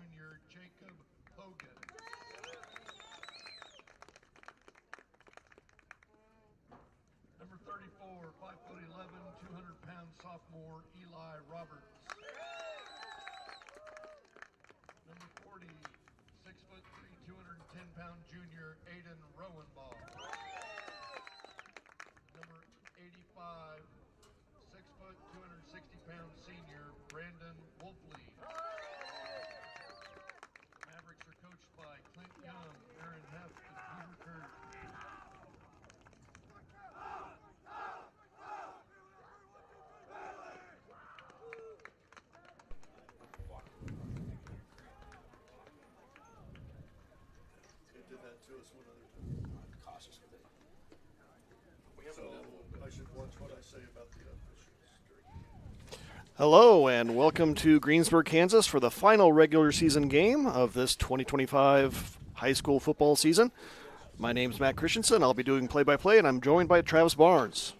junior Jacob Hogan. Number 34, 5'11", 200-pound sophomore Eli Roberts. Number 40, 6'3", 210-pound junior Aiden Rowenbaugh. Number 85, 6', 260-pound senior Brandon Wolfley. Mavericks are coached by Clint Young, Aaron Heft, and Peter Kerr. Did that to us one other time. Cautious with it. So I should watch what I say about the officials during. Hello and welcome to Greensburg, Kansas for the final regular season game of this 2025 high school football season. My name's Matt Christensen. I'll be doing play-by-play, and I'm joined by Travis Barnes.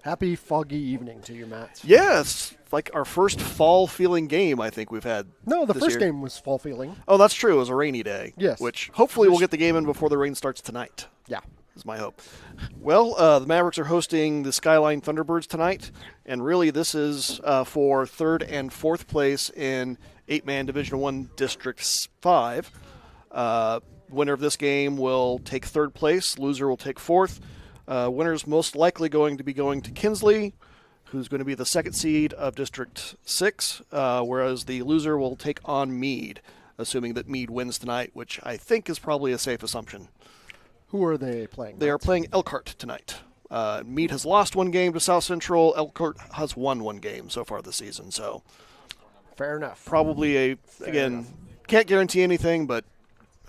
Happy foggy evening to you, Matt. Yes, like our first fall-feeling game I think we've had. No, the this first year. game was fall feeling. Oh, that's true. It was a rainy day. Yes. Which hopefully we'll get the game in before the rain starts tonight. Yeah. Is my hope. Well, the Mavericks are hosting the Skyline Thunderbirds tonight, and really this is for third and fourth place in 8-man Division I District 5. Winner of this game will take third place. Loser will take fourth. Winner's most likely going to be going to Kinsley, who's going to be the second seed of District 6, whereas the loser will take on Meade, assuming that Meade wins tonight, which I think is probably a safe assumption. Who are they playing? They are playing Elkhart tonight. Meade has lost one game to South Central. Elkhart has won one game so far this season. So Fair enough. probably can't guarantee anything, but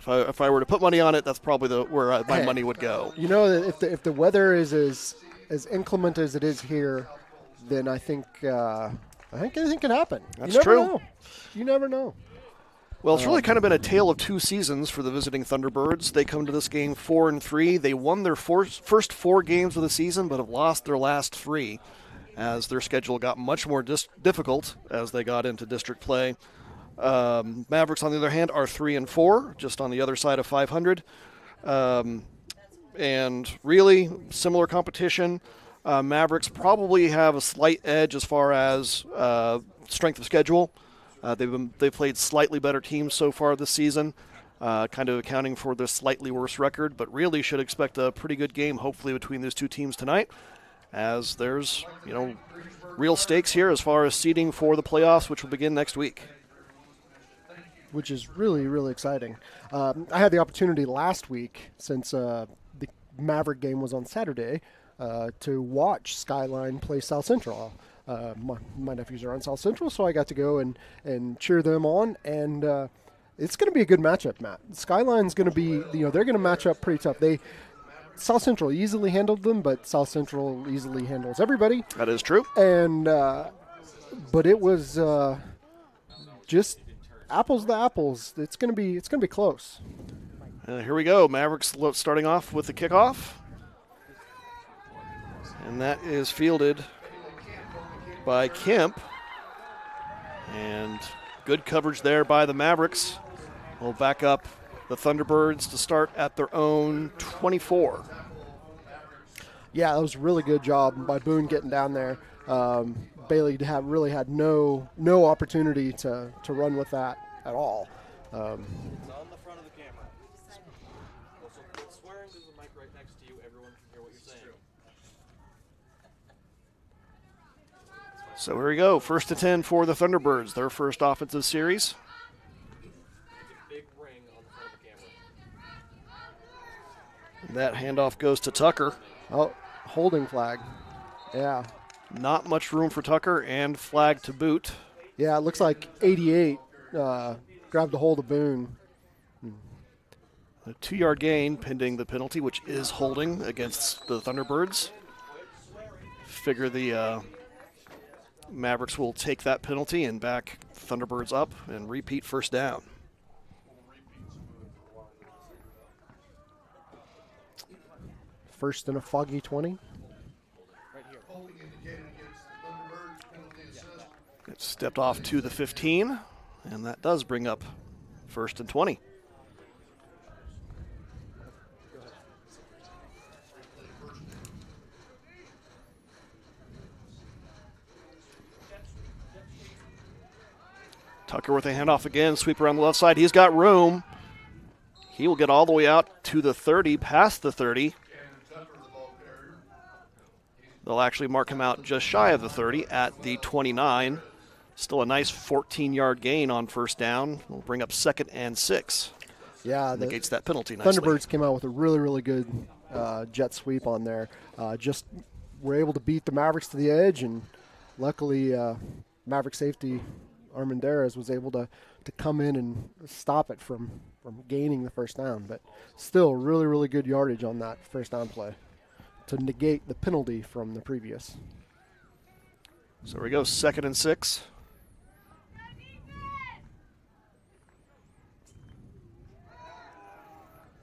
if I were to put money on it, that's probably where my money would go. You know that if the weather is as inclement as it is here, then I think anything can happen. That's you never true. Know. You never know. Well, it's really kind of been a tale of two seasons for the visiting Thunderbirds. They come to this game 4-3. They won their first 4 games of the season, but have lost their last 3 as their schedule got much more difficult as they got into district play. Mavericks, on the other hand, are 3-4, just on the other side of 500. And really similar competition. Mavericks probably have a slight edge as far as strength of schedule. They've played slightly better teams so far this season, kind of accounting for their slightly worse record, but really should expect a pretty good game, hopefully, between those two teams tonight, as there's, real stakes here as far as seeding for the playoffs, which will begin next week. Which is really, really exciting. I had the opportunity last week, since the Maverick game was on Saturday, to watch Skyline play South Central. My nephews are on South Central, so I got to go and cheer them on, and it's going to be a good matchup, Matt. Skyline's going to be, they're going to match up pretty tough. South Central easily handled them, but South Central easily handles everybody. That is true. And but it was just apples to apples. It's going to be close. Here we go. Mavericks starting off with the kickoff, and that is fielded by Kemp, and good coverage there by the Mavericks. We'll back up the Thunderbirds to start at their own 24. Yeah, that was a really good job by Boone getting down there. Bailey really had no opportunity to run with that at all. It's on the front of the camera. Also, quit swearing. There's a mic right next to you. Everyone can hear what you're saying. So here we go. 1st to 10 for the Thunderbirds, their first offensive series. Big ring on the front of the camera. And that handoff goes to Tucker. Oh, holding flag. Yeah. Not much room for Tucker, and flag to boot. Yeah, it looks like 88 grabbed a hold of Boone. A 2-yard gain pending the penalty, which is holding against the Thunderbirds. Figure the Mavericks will take that penalty and back Thunderbirds up and repeat first down. First and a foggy 20. It stepped off to the 15, and that does bring up 1st and 20. Tucker with a handoff again, sweep around the left side. He's got room. He will get all the way out to the 30, past the 30. They'll actually mark him out just shy of the 30 at the 29. Still a nice 14-yard gain on 1st down. We'll bring up 2nd and 6. Yeah, negates that penalty nicely. Thunderbirds came out with a really, really good jet sweep on there. Just were able to beat the Mavericks to the edge, and luckily Maverick safety Armendariz was able to come in and stop it from gaining the 1st down. But still really, really good yardage on that 1st down play to negate the penalty from the previous. So here we go, 2nd and 6.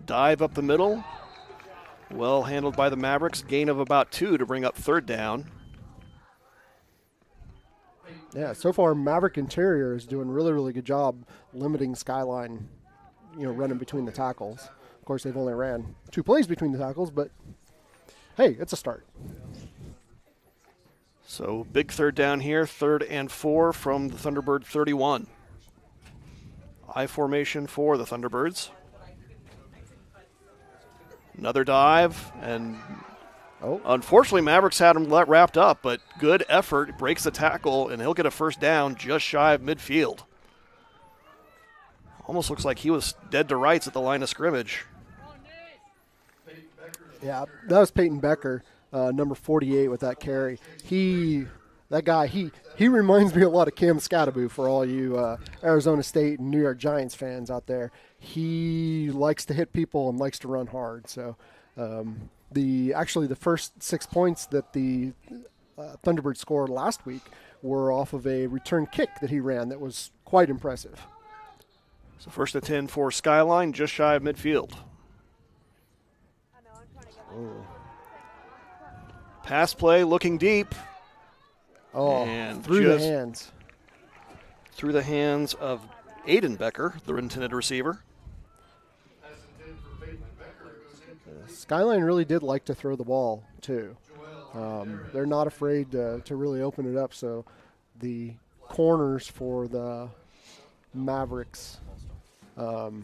Dive up the middle. Well handled by the Mavericks. Gain of about 2 to bring up 3rd down. Yeah, so far Maverick Interior is doing a really, really good job limiting Skyline, running between the tackles. Of course, they've only ran 2 plays between the tackles, but hey, it's a start. So big 3rd down here, 3rd and 4 from the Thunderbird 31. I formation for the Thunderbirds. Another dive, and unfortunately Mavericks had him wrapped up, but good effort, breaks the tackle, and he'll get a 1st down just shy of midfield. Almost looks like he was dead to rights at the line of scrimmage. Yeah, that was Peyton Becker, number 48 with that carry. He reminds me a lot of Cam Scattaboo for all you Arizona State and New York Giants fans out there. He likes to hit people and likes to run hard. So the first 6 points that the Thunderbirds scored last week were off of a return kick that he ran that was quite impressive. So 1st and 10 for Skyline, just shy of midfield. Pass play, looking deep. And through the hands. Through the hands of Aiden Becker, the intended receiver. Skyline really did like to throw the ball, too. They're not afraid to really open it up, so the corners for the Mavericks. Well,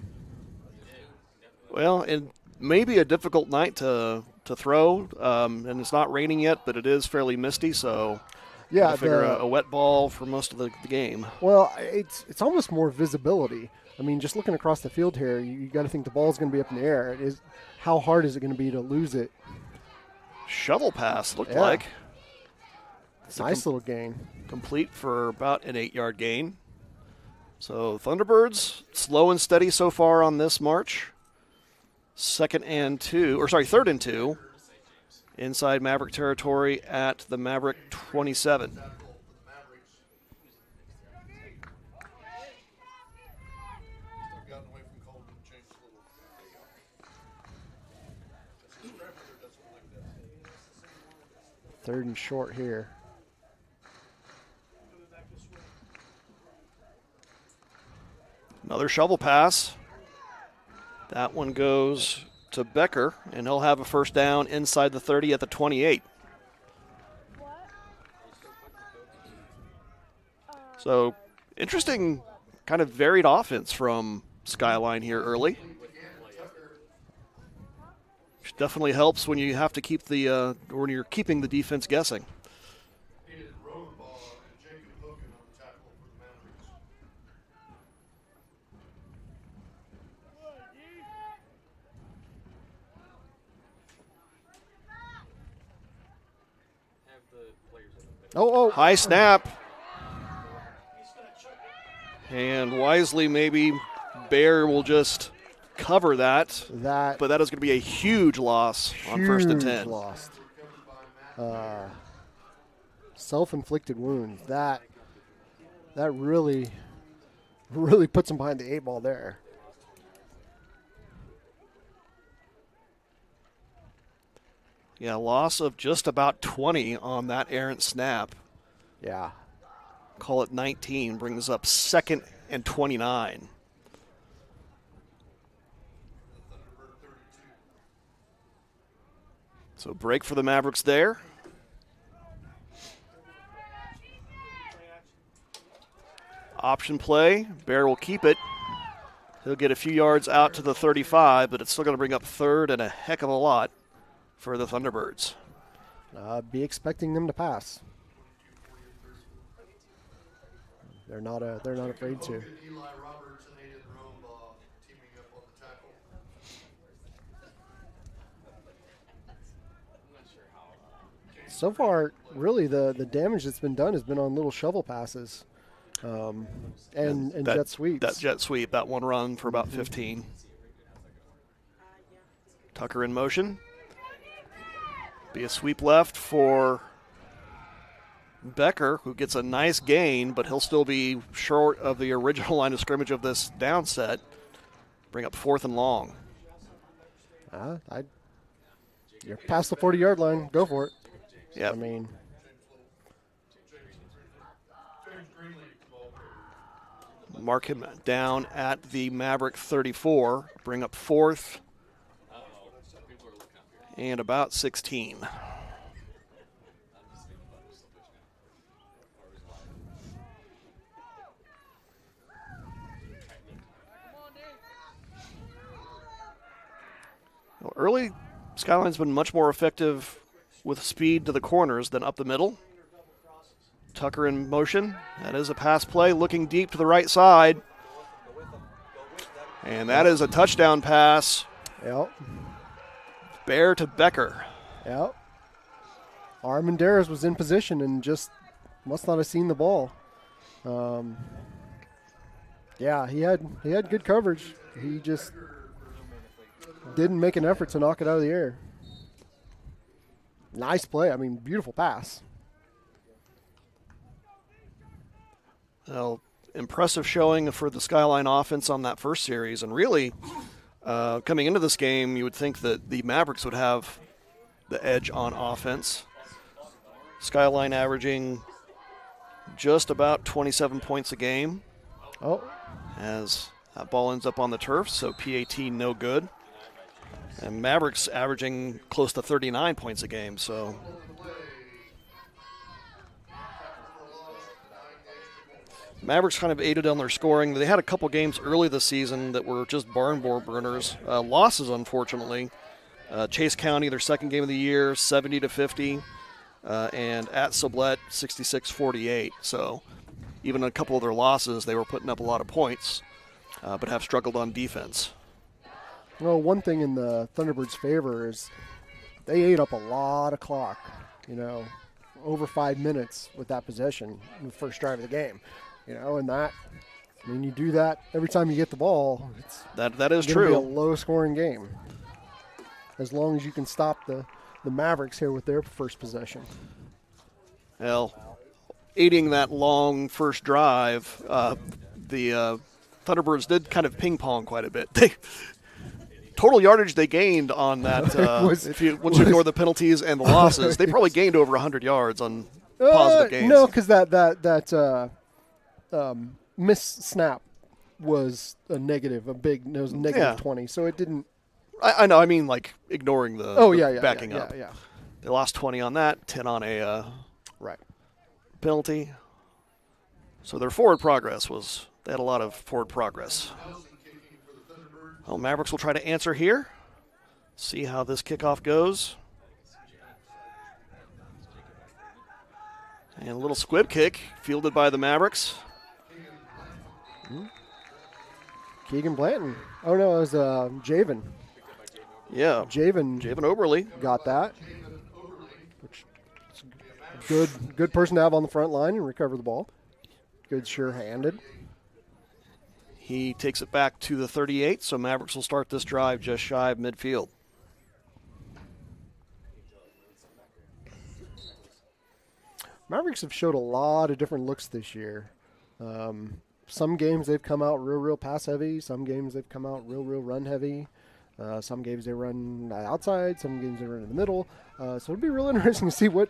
it may be a difficult night to throw, and it's not raining yet, but it is fairly misty, so yeah, I figure a wet ball for most of the game. Well, it's almost more visibility. I mean, just looking across the field here, you got to think the ball's going to be up in the air. How hard is it going to be to lose it? Shovel pass looked like. It's a nice little gain. Complete for about an 8-yard gain. So Thunderbirds slow and steady so far on this march. 3rd and 2 inside Maverick territory at the Maverick 27. Third and short here. Another shovel pass. That one goes to Becker, and he'll have a 1st down inside the 30 at the 28. So, interesting kind of varied offense from Skyline here early. Which definitely helps when you have to keep when you're keeping the defense guessing. High snap. And wisely, maybe Bear will just cover that. But that is going to be a huge loss on 1st and 10. Loss. Self-inflicted wounds. That really puts him behind the 8 ball there. Yeah, loss of just about 20 on that errant snap. Yeah. Call it 19, brings up 2nd and 29. So break for the Mavericks there. Option play. Bear will keep it. He'll get a few yards out to the 35, but it's still going to bring up third and a heck of a lot for the Thunderbirds. Be expecting them to pass. They're not afraid to. Eli Roberts and Aiden Rome teaming up on the tackle. So far, really, the damage that's been done has been on little shovel passes and jet sweeps. That jet sweep, that one run for about 15. Tucker in motion. Be a sweep left for Becker, who gets a nice gain, but he'll still be short of the original line of scrimmage of this down set. Bring up 4th and long. You're past the 40-yard line. Go for it. Yeah. I mean, mark him down at the Maverick 34. Bring up 4th and about 16. Well, early, Skyline's been much more effective with speed to the corners than up the middle. Tucker in motion. That is a pass play, looking deep to the right side. And that is a touchdown pass. yep. Bear to Becker. Yep. Armandares was in position and just must not have seen the ball. Yeah, he had good coverage. He just didn't make an effort to knock it out of the air. Nice play. I mean, beautiful pass. Well, impressive showing for the Skyline offense on that first series. And really, coming into this game, you would think that the Mavericks would have the edge on offense. Skyline averaging just about 27 points a game. Oh. As that ball ends up on the turf, so PAT no good. And Mavericks averaging close to 39 points a game, so Mavericks kind of aided on their scoring. They had a couple games early this season that were just barn burners. Losses, unfortunately. Chase County, their second game of the year, 70-50, and at Sublette, 66-48. So even a couple of their losses, they were putting up a lot of points, but have struggled on defense. Well, one thing in the Thunderbirds' favor is they ate up a lot of clock, over 5 minutes with that possession in the first drive of the game. And that, I mean, you do that every time you get the ball. It's that is gonna be a true. low-scoring game, as long as you can stop the Mavericks here with their first possession. Well, aiding that long first drive, the Thunderbirds did kind of ping-pong quite a bit. Total yardage they gained on that, once you ignore the penalties and the losses, they probably gained over 100 yards on positive gains. No, because that missed snap was a negative, negative 20, so it didn't. I know, I mean, like, ignoring the backing up. Yeah. They lost 20 on that, 10 on a right penalty. So their forward progress they had a lot of forward progress. Well, Mavericks will try to answer here. See how this kickoff goes. And a little squib kick fielded by the Mavericks. Keegan Blanton. Oh, no, it was Javen. Yeah. Javen Oberly. Got that. Which is a good person to have on the front line and recover the ball. Good sure-handed. He takes it back to the 38, so Mavericks will start this drive just shy of midfield. Mavericks have showed a lot of different looks this year. Some games they've come out real pass heavy. Some games they've come out real run heavy. Some games they run outside. Some games they run in the middle. So it'd be real interesting to see what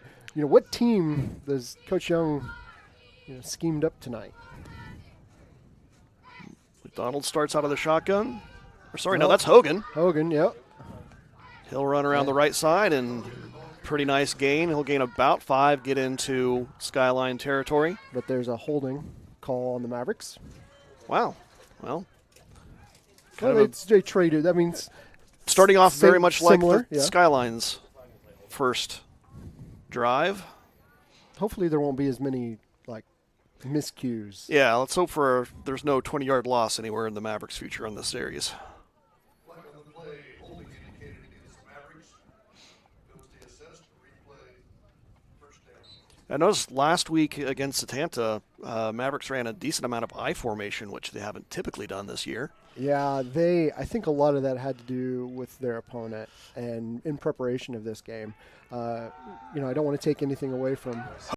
team does Coach Young schemed up tonight. McDonald starts out of the shotgun. No, that's Hogan. Hogan, yep. He'll run around the right side and pretty nice gain. He'll gain about 5, get into Skyline territory. But there's a holding call on the Mavericks. Wow. Well, They traded. That means starting off very much similar, like the Skyline's first drive. Hopefully there won't be as many miscues. Yeah, let's hope there's no 20-yard loss anywhere in the Mavericks' future on this series. Flag on the play, holding indicated against the Mavericks. Goes to assist, replay, first down. I noticed last week against Satanta, Mavericks ran a decent amount of I formation, which they haven't typically done this year. Yeah, I think a lot of that had to do with their opponent and in preparation of this game. I don't want to take anything away from